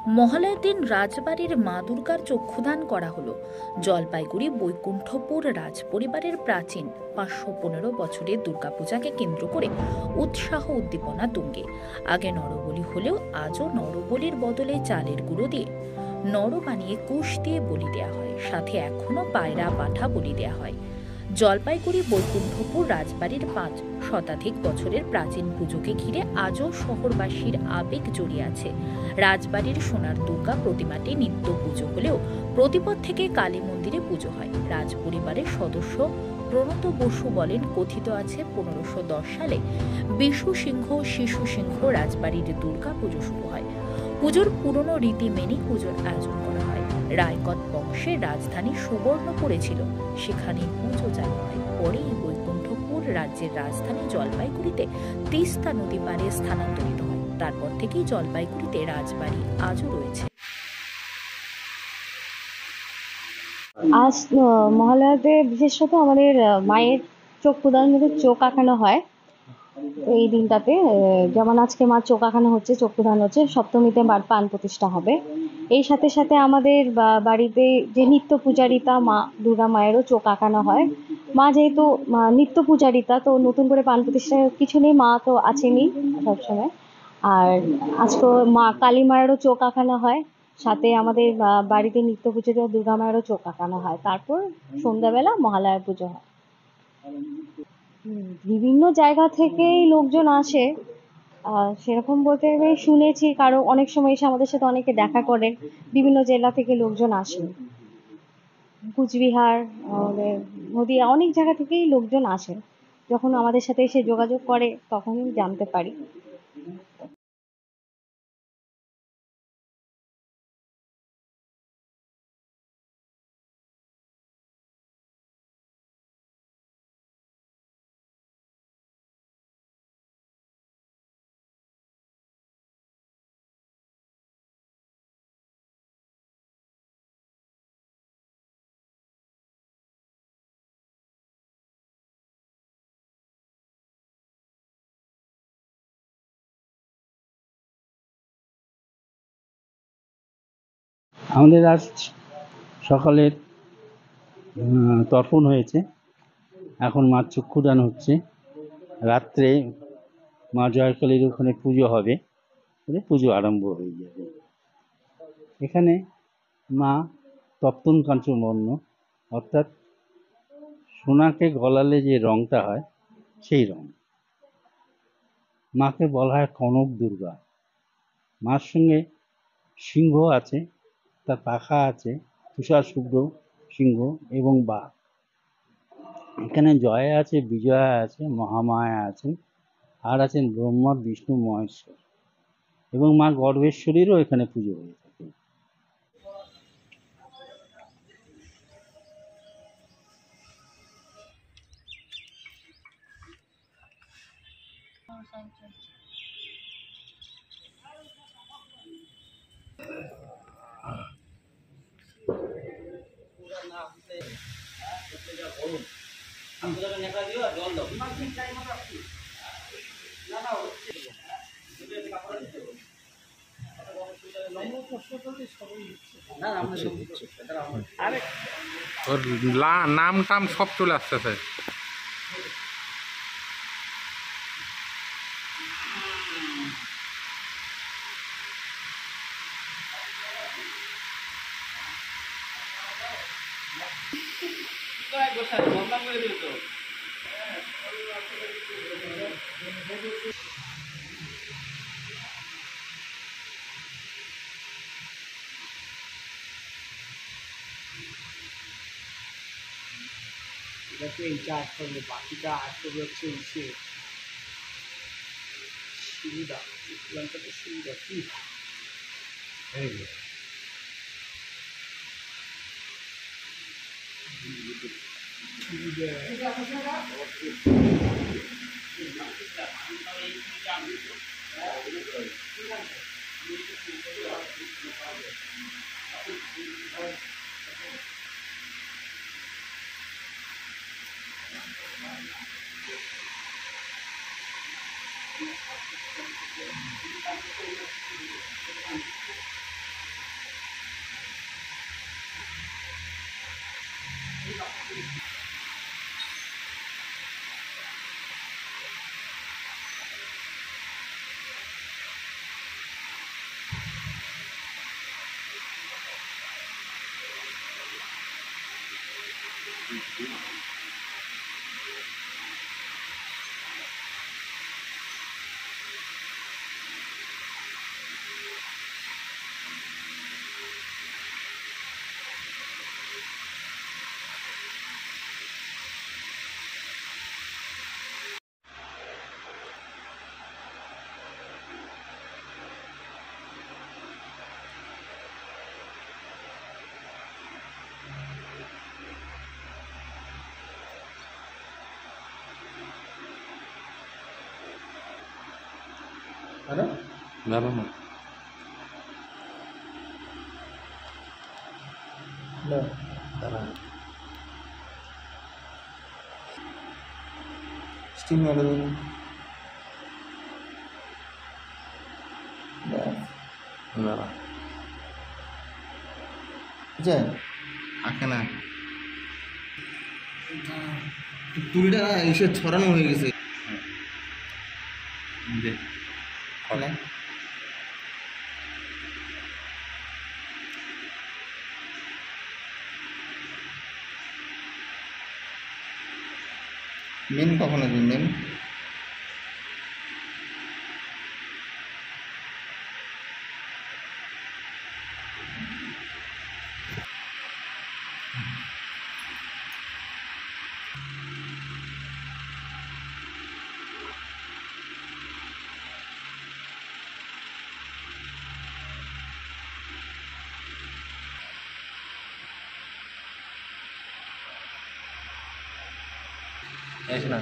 মহালয়ার দিন রাজবাড়ির মা দুর্গার চক্ষুদান করা হলো। জলপাইগুড়ি বৈকুণ্ঠপুর রাজপরিবারের প্রাচীন 515 বছরের দুর্গাপূজাকে কেন্দ্র করে উৎসাহ উদ্দীপনা তুঙ্গে। আগে নরবলি হলেও আজও নরবলির বদলে চালের গুঁড়ো দিয়ে নর বানিয়ে কুশ দিয়ে বলি দেওয়া হয়, সাথে এখনো পায়রা পাঠা বলি দেওয়া হয়। জলপাইগুড়ি বৈকুণ্ঠপুর রাজবাড়ির 5 শতাধিক বছরের প্রাচীন পুজোকে ঘিরে আজও শহরবাসীর আবেগ জড়িয়ে আছে। রাজবাড়ির সোনার দুর্গা প্রতিমাটি নিত্য পুজো হলেও প্রতিপদ থেকে কালী মন্দিরে পুজো হয়। রাজপরিবারের সদস্য প্রণত বসু বলেন, কথিত আছে 1510 সালে বিশু সিংহ শিশু সিংহ রাজবাড়ির দুর্গা পুজো শুরু হয়। পুজোর পুরনো রীতি মেনে পুজোর আয়োজন করা হয়। রায়কত বংশের রাজধানী সুবর্ণপুরে ছিল, সেখানে পুজো চালু হয়। পরে এই বৈকুণ্ঠপুর রাজ্যের রাজধানী জলপাইগুড়িতে তিস্তা নদী পাড়ে স্থানান্তরিত হয়। তারপর থেকেই জলপাইগুড়িতে রাজবাড়ি আজও রয়েছে। আজ মহালয়াতে বিশেষত আমাদের মায়ের চোখ প্রদান চোখ আঁকানো হয়। তো এই দিনটাতে যেমন আজকে মার চোখ আঁকানো হচ্ছে, চোখ প্রদান হচ্ছে, সপ্তমীতে মার পান প্রতিষ্ঠা হবে। এই সাথে সাথে আমাদের বাড়িতে যে নিত্য পূজারিতা মা দুর্গা মায়েরও চোখ আঁকানো হয়। মা যেহেতু নিত্য পূজারিতা, তো নতুন করে পান প্রতিষ্ঠা কিছু নেই, মা তো আছেনই সবসময়। আর আজকে মা কালী মায়েরও চোখ আঁকানো হয়, সাথে আমাদের বাড়িতে নিত্য পূজারিতা দুর্গা মায়েরও চোখ আঁকানো হয়। তারপর সন্ধ্যাবেলা মহালয়া পুজো হয়। বিভিন্ন জায়গা থেকেই লোকজন আসে, সেরকম বলতে আমি শুনেছি, কারো অনেক সময় এসে আমাদের সাথে অনেকে দেখা করেন। বিভিন্ন জেলা থেকে লোকজন আসেন, কুচবিহার, আমাদের নদিয়া, অনেক জায়গা থেকেই লোকজন আসেন। যখন আমাদের সাথে এসে যোগাযোগ করে তখনই জানতে পারি। আমাদের আজ সকালের তর্পণ হয়েছে, এখন মার চক্ষুদান হচ্ছে। রাত্রে মা জয়কালীর ওখানে পুজো হবে, পুজো আরম্ভ হয়ে যাবে। এখানে মা তপ্তন কাঞ্চনবর্ণ, অর্থাৎ সোনাকে গলালে যে রঙটা হয় সেই রঙ। মাকে বলা হয় কনক দুর্গা। মার সঙ্গে সিংহ আছে, তার পাখা আছে, তুষার শুভ্র সিংহ এবং বাঘ। এখানে জয়া আছে, বিজয়া আছে, মহামায়া আছেন, আর আছেন ব্রহ্মা বিষ্ণু মহেশ্বর, এবং মা গর্ভেশ্বরীরও এখানে পুজো হয়ে থাকে। ওর নাম টাম সব চলে আসতেছে। এটাকে এইটা আটকে হবে, বাকিটা আটকে হচ্ছে ইসে সুবিধা, লঙ্কাতে সুবিধা কি জানো না স্টিল মেরে দাঁড়া বুঝছেন আঁকে না তুলিটা না এসে ছড়ানো হয়ে গেছে দে মানে মেন কখন আসবে মেন এসে না